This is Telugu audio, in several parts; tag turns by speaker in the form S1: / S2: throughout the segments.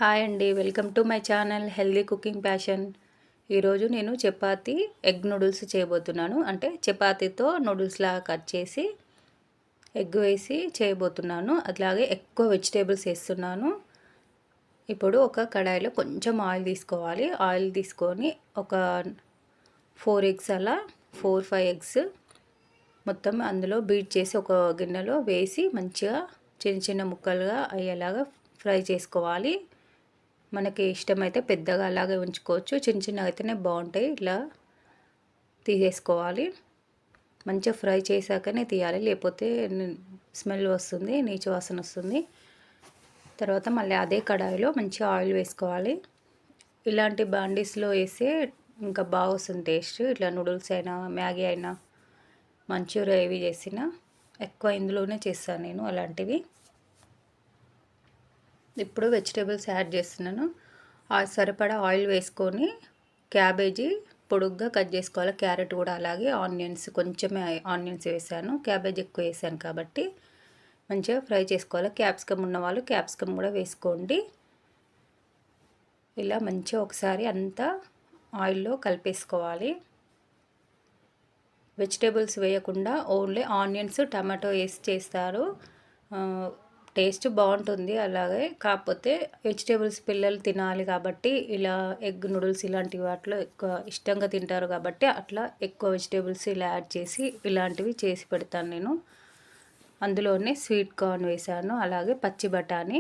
S1: హాయ్ అండి, welcome to my channel healthy cooking passion. ఈరోజు నేను చపాతీ ఎగ్ నూడిల్స్ చేయబోతున్నాను. అంటే చపాతీతో నూడిల్స్లాగా కట్ చేసి ఎగ్ వేసి చేయబోతున్నాను. అట్లాగే ఎక్కువ వెజిటేబుల్స్ వేస్తున్నాను. ఇప్పుడు ఒక కడాయిలో కొంచెం ఆయిల్ తీసుకోవాలి. ఆయిల్ తీసుకొని ఒక 4 ఎగ్స్ అలా 4-5 ఎగ్స్ మొత్తం అందులో బీట్ చేసి ఒక గిన్నెలో వేసి మంచిగా చిన్న చిన్న ముక్కలుగా అయ్యేలాగా ఫ్రై చేసుకోవాలి. మనకి ఇష్టమైతే పెద్దగా అలాగే ఉంచుకోవచ్చు, చిన్న చిన్నగా అయితేనే బాగుంటాయి. ఇలా తీసేసుకోవాలి. మంచిగా ఫ్రై చేశాకనే తీయాలి, లేకపోతే స్మెల్ వస్తుంది, నీచు వాసన వస్తుంది. తర్వాత మళ్ళీ అదే కడాయిలో మంచిగా ఆయిల్ వేసుకోవాలి. ఇలాంటి బాండీస్లో వేస్తే ఇంకా బాగా వస్తుంది టేస్ట్. ఇట్లా నూడిల్స్ అయినా మ్యాగీ అయినా మంచూరియా ఏవి చేసినా ఎక్కువ ఇందులోనే చేస్తాను నేను అలాంటివి. ఇప్పుడు వెజిటేబుల్స్ యాడ్ చేస్తున్నాను. సరిపడా ఆయిల్ వేసుకొని క్యాబేజీ పొడుగ్గా కట్ చేసుకోవాలి. క్యారెట్ కూడా అలాగే. ఆనియన్స్ కొంచెమే ఆనియన్స్ వేసాను, క్యాబేజీ ఎక్కువ వేసాను కాబట్టి మంచిగా ఫ్రై చేసుకోవాలి. క్యాప్సికమ్ ఉన్న వాళ్ళు క్యాప్సికమ్ కూడా వేసుకోండి. ఇలా మంచిగా ఒకసారి అంతా ఆయిల్లో కలిపేసుకోవాలి. వెజిటేబుల్స్ వేయకుండా ఓన్లీ ఆనియన్స్ టమాటో వేసి చేస్తారు, టేస్ట్ బాగుంటుంది. అలాగే కాకపోతే వెజిటేబుల్స్ పిల్లలు తినాలి కాబట్టి ఇలా ఎగ్ నూడిల్స్ ఇలాంటి వాటిలో ఎక్కువ ఇష్టంగా తింటారు కాబట్టి అట్లా ఎక్కువ వెజిటేబుల్స్ ఇలా యాడ్ చేసి ఇలాంటివి చేసి పెడతాను నేను. అందులోనే స్వీట్ కార్న్ వేసాను, అలాగే పచ్చి బఠానీ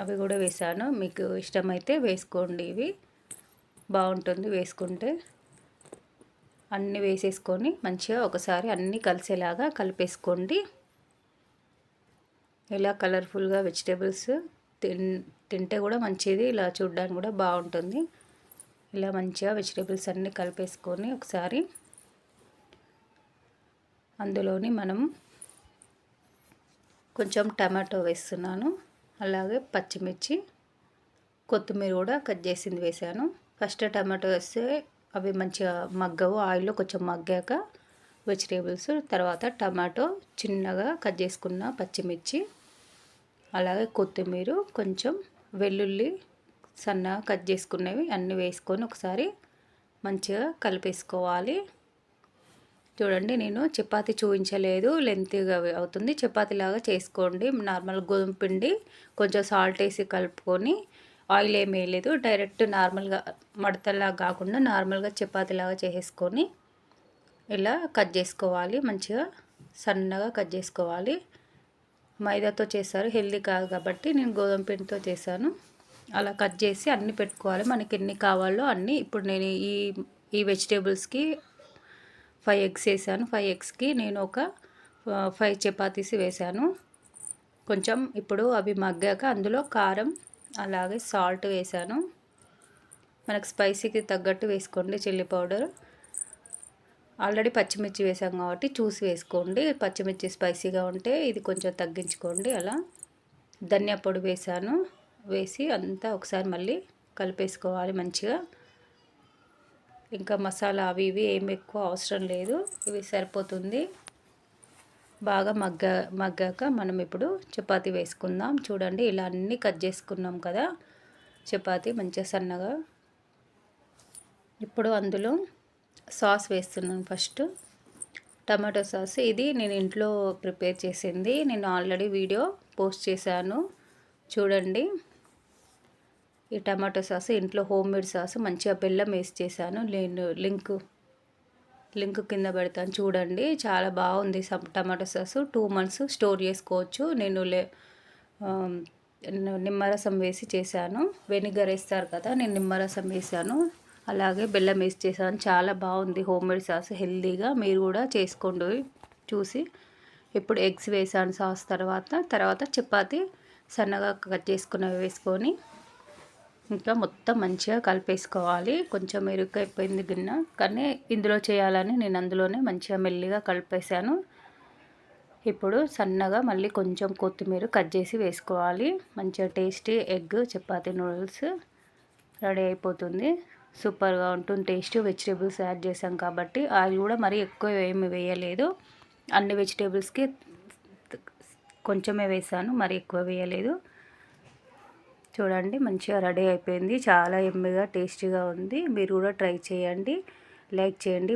S1: అవి కూడా వేసాను. మీకు ఇష్టమైతే వేసుకోండి, ఇవి బాగుంటుంది వేసుకుంటే. అన్నీ వేసేసుకొని మంచిగా ఒకసారి అన్నీ కలిసేలాగా కలిపేసుకోండి. ఇలా కలర్ఫుల్గా వెజిటేబుల్స్ తింటే కూడా మంచిది, ఇలా చూడడానికి కూడా బాగుంటుంది. ఇలా మంచిగా వెజిటేబుల్స్ అన్నీ కలిపేసుకొని ఒకసారి అందులోని మనం కొంచెం టమాటో వేస్తున్నాను, అలాగే పచ్చిమిర్చి, కొత్తిమీర కూడా కట్ చేసింది వేసాను. ఫస్ట్ టమాటో వేస్తే అవి మంచిగా మగ్గవు, ఆయిల్లో కొంచెం మగ్గాక వెజిటేబుల్స్, తర్వాత టమాటో, చిన్నగా కట్ చేసుకున్న పచ్చిమిర్చి, అలాగే కొత్తిమీర, కొంచెం వెల్లుల్లి సన్నగా కట్ చేసుకున్నవి అన్నీ వేసుకొని ఒకసారి మంచిగా కలిపేసుకోవాలి. చూడండి, నేను చపాతీ చూపించలేదు, లెంతీగా అవుతుంది. చపాతీలాగా చేసుకోండి. నార్మల్ గోధుమ పిండి కొంచెం సాల్ట్ వేసి కలుపుకొని, ఆయిల్ ఏమి వేయలేదు, డైరెక్ట్ నార్మల్గా మడతలాగా కాకుండా నార్మల్గా చపాతీలాగా చేసేసుకొని ఇలా కట్ చేసుకోవాలి. మంచిగా సన్నగా కట్ చేసుకోవాలి. మైదాతో చేస్తారు, హెల్దీ కాదు కాబట్టి నేను గోధుమ పిండితో చేశాను. అలా కట్ చేసి అన్నీ పెట్టుకోవాలి, మనకి ఎన్ని కావాలో అన్నీ. ఇప్పుడు నేను ఈ వెజిటేబుల్స్కి 5 ఎగ్స్ వేసాను. 5 ఎగ్స్కి నేను ఒక 5 చపాతీస్ వేసాను. కొంచెం ఇప్పుడు అవి మగ్గాక అందులో కారం అలాగే సాల్ట్ వేసాను. మనకు స్పైసీకి తగ్గట్టు వేసుకోండి. చిల్లీ పౌడర్, ఆల్రెడీ పచ్చిమిర్చి వేసాం కాబట్టి చూసి వేసుకోండి. పచ్చిమిర్చి స్పైసీగా ఉంటే ఇది కొంచెం తగ్గించుకోండి. అలా ధనియా పొడి వేసాను. వేసి అంతా ఒకసారి మళ్ళీ కలిపేసుకోవాలి మంచిగా. ఇంకా మసాలా అవి ఇవి ఏమి ఎక్కువ అవసరం లేదు, ఇవి సరిపోతుంది. బాగా మగ్గాక మనం ఇప్పుడు చపాతీ వేసుకుందాం. చూడండి, ఇలా అన్నీ కట్ చేసుకున్నాం కదా చపాతీ మంచిగా సన్నగా. ఇప్పుడు అందులో సాస్ వేస్తున్నాను. ఫస్ట్ టమాటో సాస్, ఇది నేను ఇంట్లో ప్రిపేర్ చేసింది. నేను ఆల్రెడీ వీడియో పోస్ట్ చేశాను, చూడండి. ఈ టమాటో సాస్ ఇంట్లో హోమ్ మేడ్ సాస్, మంచిగా బెల్లం వేసి చేశాను. నేను లింక్ కింద పెడతాను, చూడండి. చాలా బాగుంది టమాటో సాస్. 2 months స్టోర్ చేసుకోవచ్చు. నేను నిమ్మరసం వేసి చేశాను. వెనిగర్ వేస్తారు కదా, నేను నిమ్మరసం వేసాను, అలాగే బెల్లం వేసి చేశాను. చాలా బాగుంది హోమ్ మేడ్ సాస్, హెల్దీగా. మీరు కూడా చేసుకోండి చూసి. ఇప్పుడు ఎగ్స్ వేసాను సాస్ తర్వాత చపాతీ సన్నగా కట్ చేసుకున్నవి వేసుకొని ఇంకా మొత్తం మంచిగా కలిపేసుకోవాలి. కొంచెం ఇరుకైపోయింది గిన్నె, కానీ ఇందులో చేయాలని నేను అందులోనే మంచిగా మెల్లిగా కలిపేసాను. ఇప్పుడు సన్నగా మళ్ళీ కొంచెం కొత్తిమీర కట్ చేసి వేసుకోవాలి. మంచిగా tasty egg chapati noodles ready అయిపోతుంది. సూపర్గా ఉంటుంది టేస్ట్. వెజిటేబుల్స్ యాడ్ చేసాం కాబట్టి ఆయిల్ కూడా మరీ ఎక్కువ ఏమి వేయలేదు. అన్ని వెజిటేబుల్స్కి కొంచెమే వేసాను, మరీ ఎక్కువ వేయలేదు. చూడండి మంచిగా రెడీ అయిపోయింది. చాలా యమ్మీగా టేస్టీగా ఉంది. మీరు కూడా ట్రై చేయండి. లైక్ చేయండి.